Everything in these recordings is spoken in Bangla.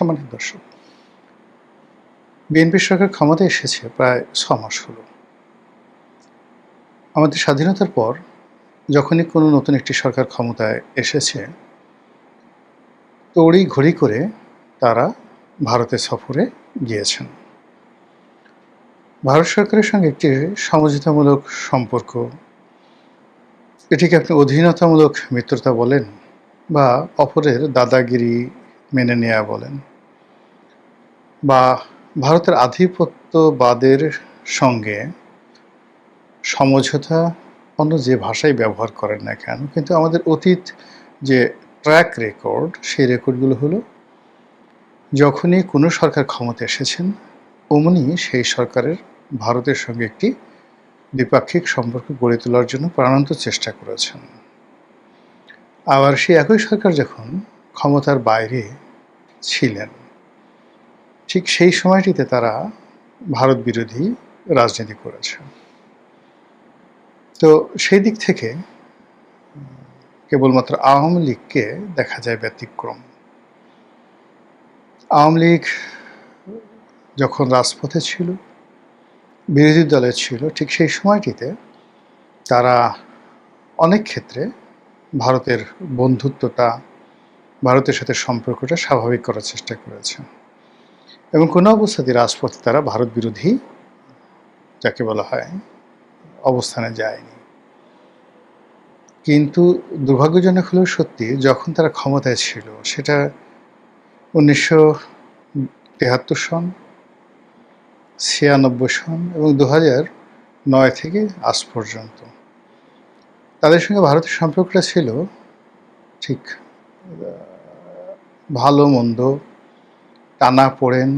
সম্মানিত দর্শক, বিএনপি সরকার ক্ষমতায় এসেছে প্রায় ৬ মাস হলো। আমাদের স্বাধীনতার পর যখনই কোনো নতুন একটি সরকার ক্ষমতায় এসেছে, তড়িঘড়ি করে তারা ভারতে সফরে গিয়েছেন। ভারত সরকারের সঙ্গে একটি সমঝোতামূলক সম্পর্ক, এটিকে আপনি অধীনতামূলক মিত্রতা বলেন বা অপরের দাদাগিরি মেনে নেয়া বলেন, বা ভারতের আধিপত্যবাদের সঙ্গে সমঝোতা, অন্য যে ভাষাই ব্যবহার করেন না কেন, কিন্তু আমাদের অতীত যে ট্র্যাক রেকর্ড, সেই রেকর্ডগুলো হলো যখনই কোনো সরকার ক্ষমতা এসেছেন অমনি সেই সরকারের ভারতের সঙ্গে একটি দ্বিপাক্ষিক সম্পর্ক গড়ে তোলার জন্য প্রাণান্ত চেষ্টা করেছেন। আবার সেই একই সরকার যখন ক্ষমতার বাইরে ছিলেন, ঠিক সেই সময়টিতে তারা ভারত বিরোধী রাজনীতি করেছেন। তো সেই দিক থেকে কেবলমাত্র আওয়ামী লীগকে দেখা যায় ব্যতিক্রম। আওয়ামী লীগ যখন রাজপথে ছিল, বিরোধী দলে ছিল, ঠিক সেই সময়টিতে তারা অনেক ক্ষেত্রে ভারতের বন্ধুত্বটা, ভারতের সাথে সম্পর্কটা স্বাভাবিক করার চেষ্টা করেছে এবং কোনো অবস্থাতেই রাজপথে তারা ভারত বিরোধী, যাকে বলা হয়, অবস্থানে যায়নি। কিন্তু দুর্ভাগ্যজনক হলেও সত্যি, যখন তারা ক্ষমতায় ছিল, সেটা 1973 সন, 96 সন এবং 2009 থেকে আজ পর্যন্ত তাদের সঙ্গে ভারতের সম্পর্কটা ছিল ঠিক ভালো মন্দ, টানাপোড়েন,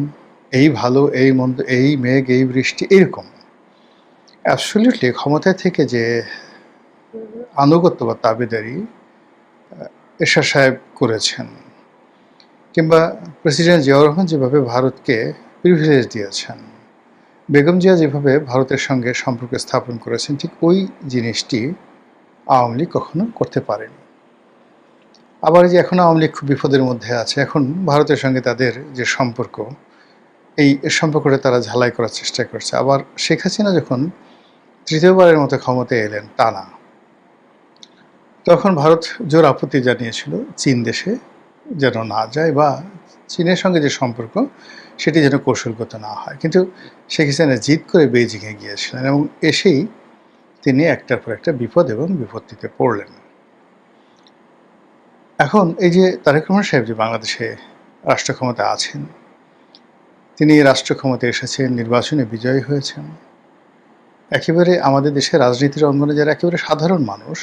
এই ভালো এই মন্দ, এই মেঘ এই বৃষ্টি, এরকম। অ্যাবসলিউটলি ক্ষমতায় থেকে যে আনুগত্য বা তাবেদারি এরশাদ সাহেব করেছেন, কিংবা প্রেসিডেন্ট জিয়াউর রহমান যেভাবে ভারতকে প্রিভিলেজ দিয়েছেন, বেগম জিয়া যেভাবে ভারতের সঙ্গে সম্পর্ক স্থাপন করেছেন, ঠিক ওই জিনিসটি আওয়ামী লীগ কখনো করতে পারেনি। আবার যে এখন আওয়ামী লীগ খুব বিপদের মধ্যে আছে, এখন ভারতের সঙ্গে তাদের যে সম্পর্ক, এই সম্পর্কটা তারা ঝালাই করার চেষ্টা করছে। আবার শেখ হাসিনা যখন তৃতীয়বারের মতো ক্ষমতায় এলেন টানা, তখন ভারত জোর আপত্তি জানিয়েছিল চীন দেশে যেন না যায়, বা চীনের সঙ্গে যে সম্পর্ক সেটি যেন কৌশলগত না হয়। কিন্তু শেখ হাসিনা জিদ করে বেইজিংয়ে গিয়েছিলেন এবং এসেই তিনি একটার পর একটা বিপদ এবং বিপত্তিতে পড়লেন। এখন এই যে তারেক রহমান সাহেব যে বাংলাদেশে রাষ্ট্র ক্ষমতা আছেন, তিনি রাষ্ট্র ক্ষমতায় এসেছেন, নির্বাচনে বিজয়ী হয়েছেন। একেবারে আমাদের দেশের রাজনীতির অঙ্গনে যারা একেবারে সাধারণ মানুষ,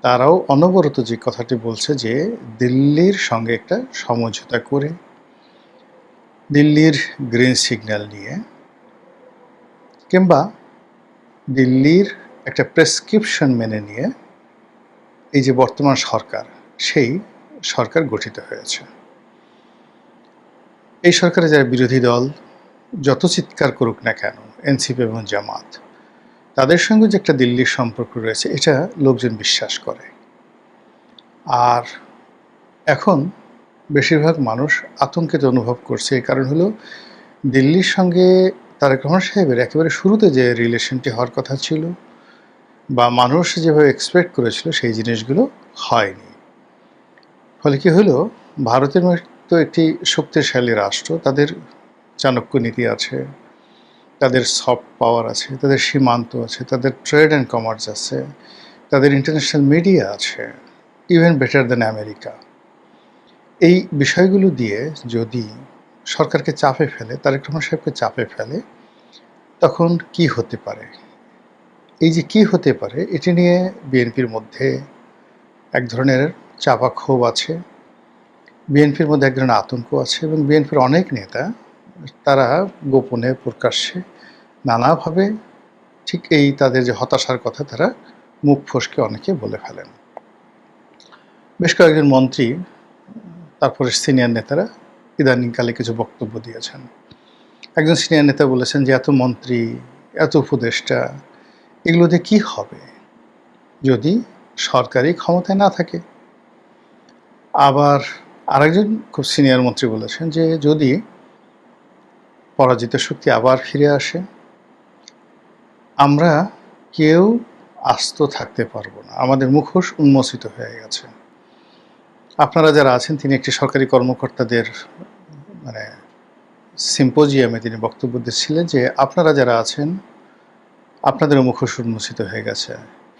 তারাও অনবরত যে কথাটি বলছে যে দিল্লির সঙ্গে একটা সমঝোতা করে, দিল্লির গ্রিন সিগন্যাল নিয়ে, কিংবা দিল্লির একটা প্রেসক্রিপশন মেনে নিয়ে এই যে বর্তমান সরকার, সেই সরকার গঠিত হয়েছে। এই সরকারে যারা বিরোধী দল যত চিৎকার করুক না কেন, এনসিপি এবং জামাত, তাদের সঙ্গে যে একটা দিল্লির সম্পর্ক রয়েছে, এটা লোকজন বিশ্বাস করে। আর এখন বেশিরভাগ মানুষ আতঙ্কিত অনুভব করছে। এই কারণ হলো, দিল্লির সঙ্গে তারেক রহমান সাহেবের একেবারে শুরুতে যে রিলেশনটি হওয়ার কথা ছিল বা মানুষ যেভাবে এক্সপেক্ট করেছিল, সেই জিনিসগুলো হয়নি। ফলে কি হলো, ভারতের মতো একটি শক্তিশালী রাষ্ট্র, তাদের চাণক্য নীতি আছে, তাদের সফট পাওয়ার আছে, তাদের সীমান্ত আছে, তাদের ট্রেড অ্যান্ড কমার্স আছে, তাদের ইন্টারন্যাশনাল মিডিয়া আছে, ইভেন বেটার দ্যান আমেরিকা। এই বিষয়গুলো দিয়ে যদি সরকারকে চাপে ফেলে, তারেক রহমান সাহেবকে চাপে ফেলে, তখন কি হতে পারে? এই যে কি হতে পারে, এটি নিয়ে বিএনপির মধ্যে এক ধরনের চাপা ক্ষোভ আছে, বিএনপির মধ্যে এক ধরনের আতঙ্ক আছে এবং বিএনপির অনেক নেতা তারা গোপনে প্রকাশ্যে নানাভাবে ঠিক এই তাদের যে হতাশার কথা, তারা মুখ ফসকে অনেকে বলে ফেলেন। বেশ কয়েকজন মন্ত্রী, তারপরে সিনিয়র নেতারা ইদানিংকালে কিছু বক্তব্য দিয়েছেন। একজন সিনিয়র নেতা বলেছেন যে এত মন্ত্রী, এত উপদেষ্টা, এগুলো দিয়ে কী হবে যদি সরকারি ক্ষমতায় না থাকে। আবার আরেকজন খুব সিনিয়র মন্ত্রী বলেছেন যে যদি পরাজিত শক্তি আবার ফিরে আসে, আমরা কেউ আস্ত থাকতে পারবো না, আমাদের মুখোশ উন্মোচিত হয়ে গেছে। আপনারা যারা আছেন, তিনি একটি সরকারি কর্মকর্তাদের মানে সিম্পোজিয়ামে তিনি বক্তব্য দিচ্ছিলেন যে আপনারা যারা আছেন আপনাদের মুখোশ উন্মোচিত হয়ে গেছে,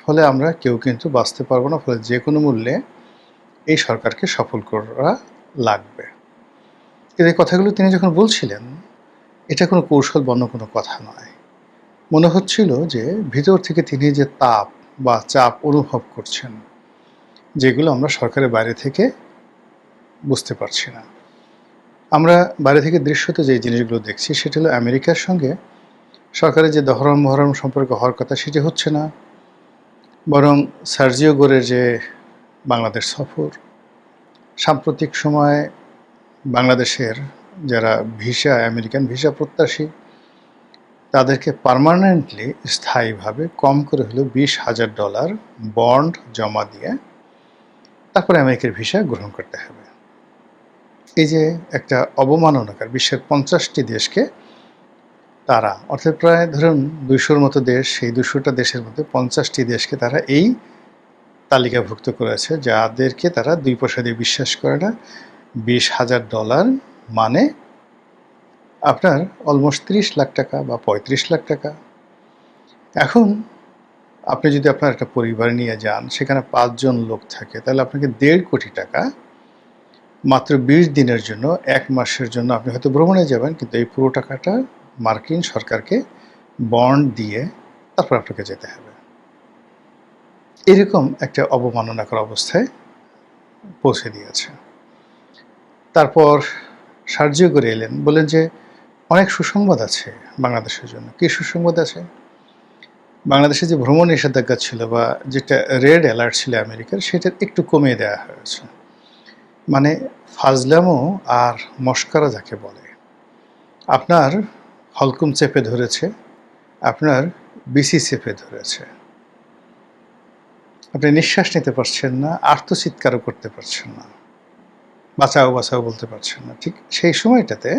ফলে আমরা কেউ কিন্তু বাঁচতে পারবো না, ফলে যে কোনো মূল্যে এই সরকারকে সফল করা লাগবে। কিন্তু এই কথাগুলো তিনি যখন বলছিলেন, এটা কোনো কৌশল বন্য কোনো কথা নয়। মনে হচ্ছিল যে ভিতর থেকে তিনি যে তাপ বা চাপ অনুভব করছেন, যেগুলো আমরা সরকারের বাইরে থেকে বুঝতে পারছি না। আমরা বাইরে থেকে দৃশ্যত যে জিনিসগুলো দেখছি সেটা হলো আমেরিকার সঙ্গে সরকারের যে দহরম মহরম সম্পর্ক হওয়ার কথা সেটি হচ্ছে না, বরং সার্জিও গোরের যে বাংলাদেশ সফর, সাম্প্রতিক সময়ে বাংলাদেশের যারা আমেরিকান ভিসা প্রত্যাশী তাদেরকে পার্মানেন্টলি স্থায়ীভাবে কম করে হলেও $20,000 বন্ড জমা দিয়ে তারপরে আমেরিকার ভিসা গ্রহণ করতে হবে। এই যে একটা অবমাননাকার বিশ্বের 50টি দেশকে তারা, অর্থাৎ প্রায় ধরুন 200-র মতো দেশ, সেই 200টা দেশের মধ্যে 50টি দেশকে তারা এই তালিকাভুক্ত করেছে, যাদেরকে তারা 2 পয়সা দিয়ে বিশ্বাস করে না। $20,000 মানে আপনার অলমোস্ট 30 লাখ টাকা বা 35 লাখ টাকা। এখন আপনি যদি আপনার একটা পরিবার নিয়ে যান, সেখানে 5 জন লোক থাকে, তাহলে আপনাকে 1.5 কোটি টাকা মাত্র 20 দিনের জন্য, 1 মাসের জন্য আপনি হয়তো ভ্রমণে যাবেন, কিন্তু এই পুরো টাকাটা মার্কিন সরকারকে বন্ড দিয়ে তারপর আপনাকে যেতে হবে। এরকম একটা অবমাননাকর অবস্থায় পৌঁছে দিয়েছে। তারপর সার্জিও করে এলেন, বলেন যে অনেক সুসংবাদ আছে বাংলাদেশের জন্য। কী সুসংবাদ আছে? বাংলাদেশে যে ভ্রমণ নিষেধাজ্ঞা ছিল বা যেটা রেড অ্যালার্ট ছিল আমেরিকার, সেটা একটু কমিয়ে দেওয়া হয়েছে। মানে ফাজলামো আর মস্করা যাকে বলে, আপনার হলকুম চেপে ধরেছে, আপনার বিসি চেপে ধরেছে, আপনি নিঃশ্বাস নিতে পারছেন না, আর্তচিৎকারও করতে পারছেন না, বাঁচাও বাঁচাও বলতে পারছেন না। ঠিক সেই সময়টাতে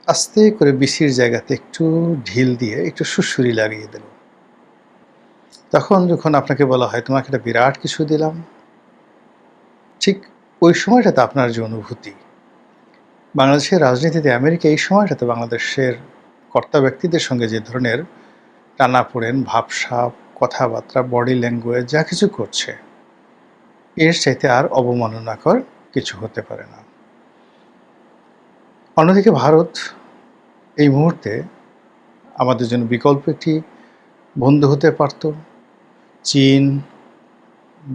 আস্তে করে বিসির জায়গাতে একটু ঢিল দিয়ে একটু সুড়সুড়ি লাগিয়ে দিল। তখন যখন আপনাকে বলা হয় তোমাকে একটা বিরাট কিছু দিলাম, ঠিক ওই সময়টাতে আপনার যে অনুভূতি, বাংলাদেশের রাজনীতিতে আমেরিকা এই সময়টাতে বাংলাদেশের কর্তা ব্যক্তিদের সঙ্গে যে ধরনের টানাপোড়েন, ভাবসাব, কথাবার্তা, বডি ল্যাঙ্গুয়েজ যা কিছু করছে, এর চাইতে আর অবমাননাকর কিছু হতে পারে না। অন্যদিকে ভারত এই মুহূর্তে আমাদের জন্য বিকল্প একটি বন্ধু হতে পারত, চীন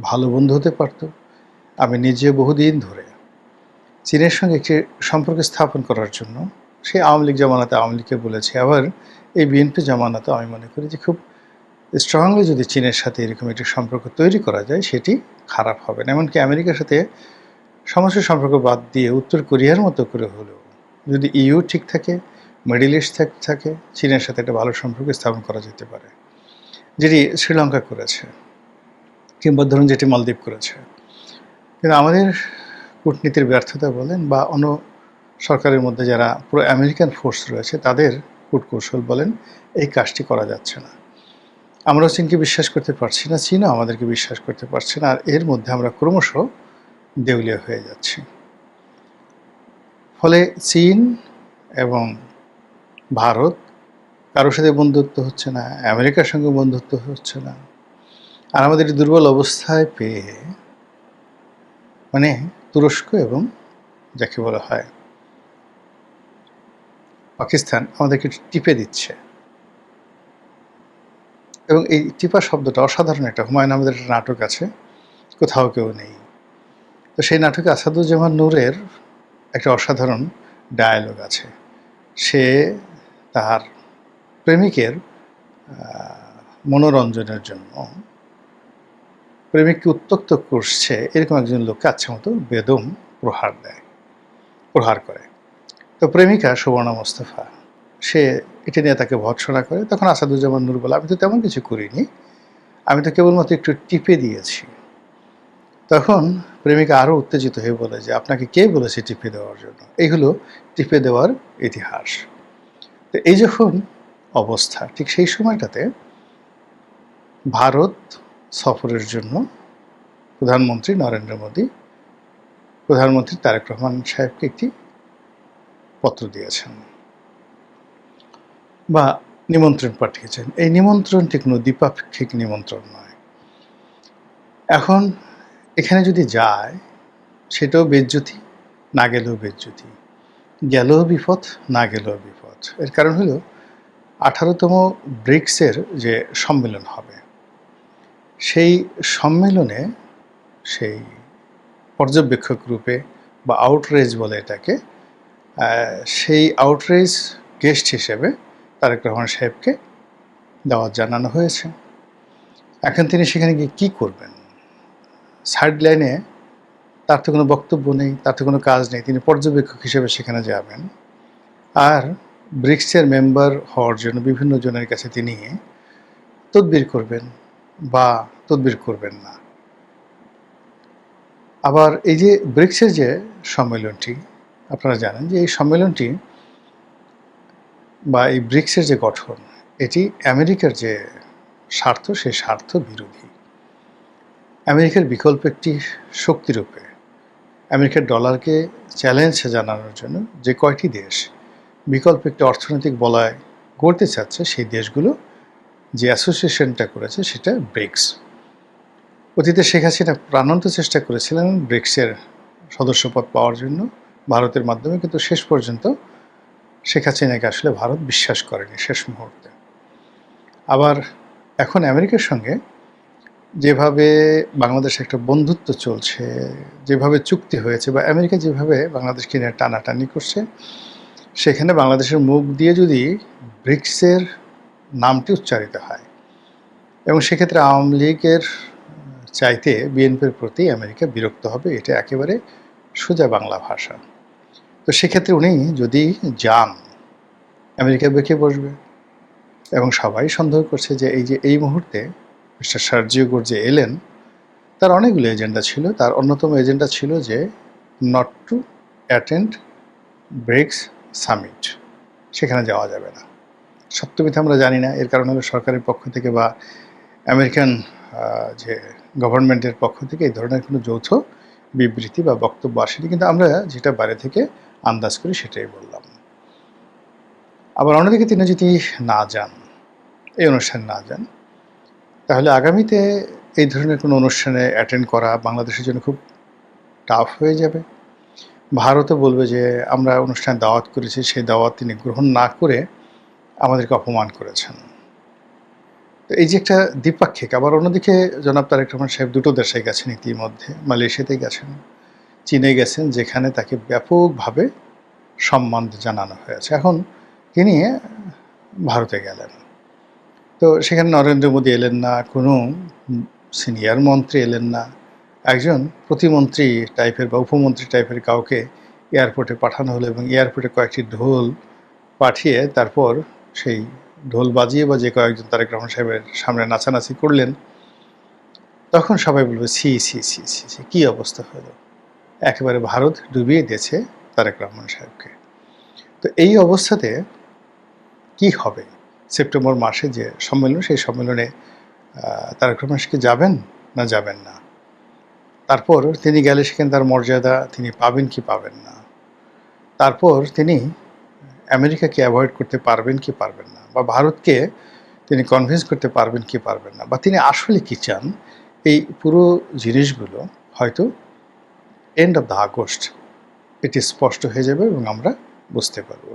ভালো বন্ধু হতে পারত। আমি নিজে বহুদিন ধরে চীনের সঙ্গে একটি সম্পর্ক স্থাপন করার জন্য সেই আওয়ামী লীগ জামানাতে আওয়ামী লীগকে বলেছি, আবার এই বিএনপি জামানাতে আমি মনে করি যে খুব স্ট্রংলি যদি চীনের সাথে এরকম একটি সম্পর্ক তৈরি করা যায়, সেটি খারাপ হবে না। এমনকি আমেরিকার সাথে সমস্ত সম্পর্ক বাদ দিয়ে উত্তর কোরিয়ার মতো করে হলেও যদি ইউ ঠিক থাকে, মিডল ইস্ট থাকে, চীনের সাথে একটা ভালো সম্পর্ক স্থাপন করা যেতে পারে, যেটি শ্রীলঙ্কা করেছে, কিংবা ধরুন যেটি মালদ্বীপ করেছে। কিন্তু আমাদের কূটনীতির ব্যর্থতা বলেন বা অন্য সরকারের মধ্যে যারা পুরো আমেরিকান ফোর্স রয়েছে তাদের কূটকৌশল বলেন, এই কাজটি করা যাচ্ছে না। আমরাও চীনকে বিশ্বাস করতে পারছি না, চীনও আমাদেরকে বিশ্বাস করতে পারছে না, আর এর মধ্যে আমরা ক্রমশ দেউলিয়া হয়ে যাচ্ছি। ফলে চীন এবং ভারত কারোর সাথে বন্ধুত্ব হচ্ছে না, আমেরিকার সঙ্গে বন্ধুত্ব হচ্ছে না, আর আমাদের দুর্বল অবস্থায় পেয়ে মানে তুরস্ক এবং যাকে বলা হয় পাকিস্তান আমাদেরকে টিপে দিচ্ছে। এবং এই টিপা শব্দটা অসাধারণ। একটা হুমায়ুন আহমেদের একটা নাটক আছে, কোথাও কেউ নেই। তো সেই নাটকে আসাদুজ্জামান নূরের একটা অসাধারণ ডায়ালগ আছে। সে তার প্রেমিকের মনোরঞ্জনের জন্য প্রেমিককে উত্ত্যক্ত করছে এরকম একজন লোককে আচ্ছা মতো বেদম প্রহার করে। তো প্রেমিকা সুবর্ণা মোস্তফা সে এটা নিয়ে তাকে ভৎসনা করে। তখন আসাদুজ্জামান নূর বলে, আমি তো তেমন কিছু করিনি, আমি তো কেবলমাত্র একটু টিপে দিয়েছি। তখন প্রেমিকা আরও উত্তেজিত হয়ে বলে যে আপনাকে কে বলেছে টিপে দেওয়ার জন্য। এই হলো টিপে দেওয়ার ইতিহাস। তো এই যখন অবস্থা, ঠিক সেই সময়টাতে ভারত সফরের জন্য প্রধানমন্ত্রী নরেন্দ্র মোদী প্রধানমন্ত্রী তারেক রহমান সাহেবকে একটি পত্র দিয়েছেন বা নিমন্ত্রণ পাঠিয়েছেন। এই নিমন্ত্রণটি কোনো দ্বিপাক্ষিক নিমন্ত্রণ নয়। এখন এখানে যদি যায় সেটাও বেজ্জতি, না গেলেও বেজ্জতি, গেলেও বিপদ, না গেলেও বিপদ। এর কারণ হলো 18তম ব্রিক্সের যে সম্মেলন হবে, সেই সম্মেলনে সেই পর্যবেক্ষক রূপে বা আউটরেজ বলে এটাকে, সেই আউটরেজ গেস্ট হিসেবে তারেক রহমান সাহেবকে দাওয়াত জানানো হয়েছে। এখন তিনি সেখানে গিয়ে কী করবেন? সাইড লাইনে তার তো কোনো বক্তব্য নেই, তার তো কোনো কাজ নেই, তিনি পর্যবেক্ষক হিসেবে সেখানে যাবেন। আর ব্রিক্সের মেম্বার হওয়ার জন্য বিভিন্ন জনের কাছে তিনি তদবির করবেন বা তদবির করবেন না। আবার এই যে ব্রিক্সের যে সম্মেলনটি, আপনারা জানেন যে এই সম্মেলনটি বা এই ব্রিক্সের যে গঠন, এটি আমেরিকার যে স্বার্থ, সেই স্বার্থ বিরোধী। আমেরিকার বিকল্প একটি শক্তিরূপে আমেরিকার ডলারকে চ্যালেঞ্জ জানানোর জন্য যে কয়টি দেশ বিকল্প একটি অর্থনৈতিক বলয় গড়তে চাচ্ছে, সেই দেশগুলো যে অ্যাসোসিয়েশনটা করেছে সেটা ব্রিক্স। অতীতে শেখ হাসিনা প্রাণান্ত চেষ্টা করেছিলেন ব্রিক্সের সদস্যপদ পাওয়ার জন্য ভারতের মাধ্যমে, কিন্তু শেষ পর্যন্ত শেখ হাসিনাকে আসলে ভারত বিশ্বাস করেনি শেষ মুহূর্তে। আবার এখন আমেরিকার সঙ্গে যেভাবে বাংলাদেশে একটা বন্ধুত্ব চলছে, যেভাবে চুক্তি হয়েছে বা আমেরিকা যেভাবে বাংলাদেশকে নিয়ে টানাটানি করছে, সেখানে বাংলাদেশের মুখ দিয়ে যদি ব্রিক্সের নামটি উচ্চারিত হয় এবং সেক্ষেত্রে আওয়ামী লীগের চাইতে বিএনপির প্রতি আমেরিকা বিরক্ত হবে, এটা একেবারে সোজা বাংলা ভাষা। তো সেক্ষেত্রে উনি যদি যান, আমেরিকা বেঁকে বসবে। এবং সবাই সন্দেহ করছে যে এই মুহূর্তে মিস্টার সার্জিও গোর্জে এলেন, তার অনেকগুলো এজেন্ডা ছিল। তার অন্যতম এজেন্ডা ছিল যে not to attend BRICS summit, সেখানে যাওয়া যাবে না। সত্য মিথ্যা আমরা জানি না, এর কারণ হলো সরকারের পক্ষ থেকে বা আমেরিকান যে গভর্নমেন্টের পক্ষ থেকে এই ধরনের কোনো যৌথ বিবৃতি বা বক্তব্য আসেনি, কিন্তু আমরা যেটা বাইরে থেকে আন্দাজ করি সেটাই বললাম। আবার অন্যদিকে তিনি যদি না যান, এই অনুষ্ঠানে না যান, তাহলে আগামীতে এই ধরনের কোনো অনুষ্ঠানে অ্যাটেন্ড করা বাংলাদেশের জন্য খুব টাফ হয়ে যাবে। ভারতও বলবে যে আমরা অনুষ্ঠানে দাওয়াত করেছি, সেই দাওয়াত তিনি গ্রহণ না করে আমাদেরকে অপমান করেছেন। তো এই যে একটা দ্বিপাক্ষিক। আবার অন্যদিকে জনাব তারেক রহমান সাহেব দুটো দেশে গেছেন ইতিমধ্যে, মালয়েশিয়াতে গেছেন, চীনে গেছেন, যেখানে তাকে ব্যাপকভাবে সম্মান জানানো হয়েছে। এখন তিনি ভারতে গেলেন, তো সেখানে নরেন্দ্র মোদী এলেন না, কোনো সিনিয়র মন্ত্রী এলেন না, একজন প্রতিমন্ত্রী টাইপের বা উপমন্ত্রী টাইপের কাউকে এয়ারপোর্টে পাঠানো হলো এবং এয়ারপোর্টে কয়েকটি ঢোল পাঠিয়ে তারপর সেই ঢোল বাজিয়ে বা যে কয়েকজন তারেক রহমান সাহেবের সামনে নাচানাচি করলেন। তখন সবাই বলবে সি সি সি সি সি, কী অবস্থা হলো, একেবারে ভারত ডুবিয়ে দিয়েছে তারেক রহমান সাহেবকে। তো এই অবস্থাতে কি হবে? সেপ্টেম্বর মাসে যে সম্মেলন, সেই সম্মেলনে তারেক রহমান সাহেব যাবেন না যাবেন না? তারপর তিনি গেলে সেখানে তার মর্যাদা তিনি পাবেন কি পাবেন না? তারপর তিনি আমেরিকাকে অ্যাভয়েড করতে পারবেন কি পারবেন না? বা ভারতকে তিনি কনভিন্স করতে পারবেন কি পারবেন না? বা তিনি আসলে কী চান? এই পুরো জিনিসগুলো হয়তো এন্ড অফ দ্য আগস্ট এটি স্পষ্ট হয়ে যাবে এবং আমরা বুঝতে পারব।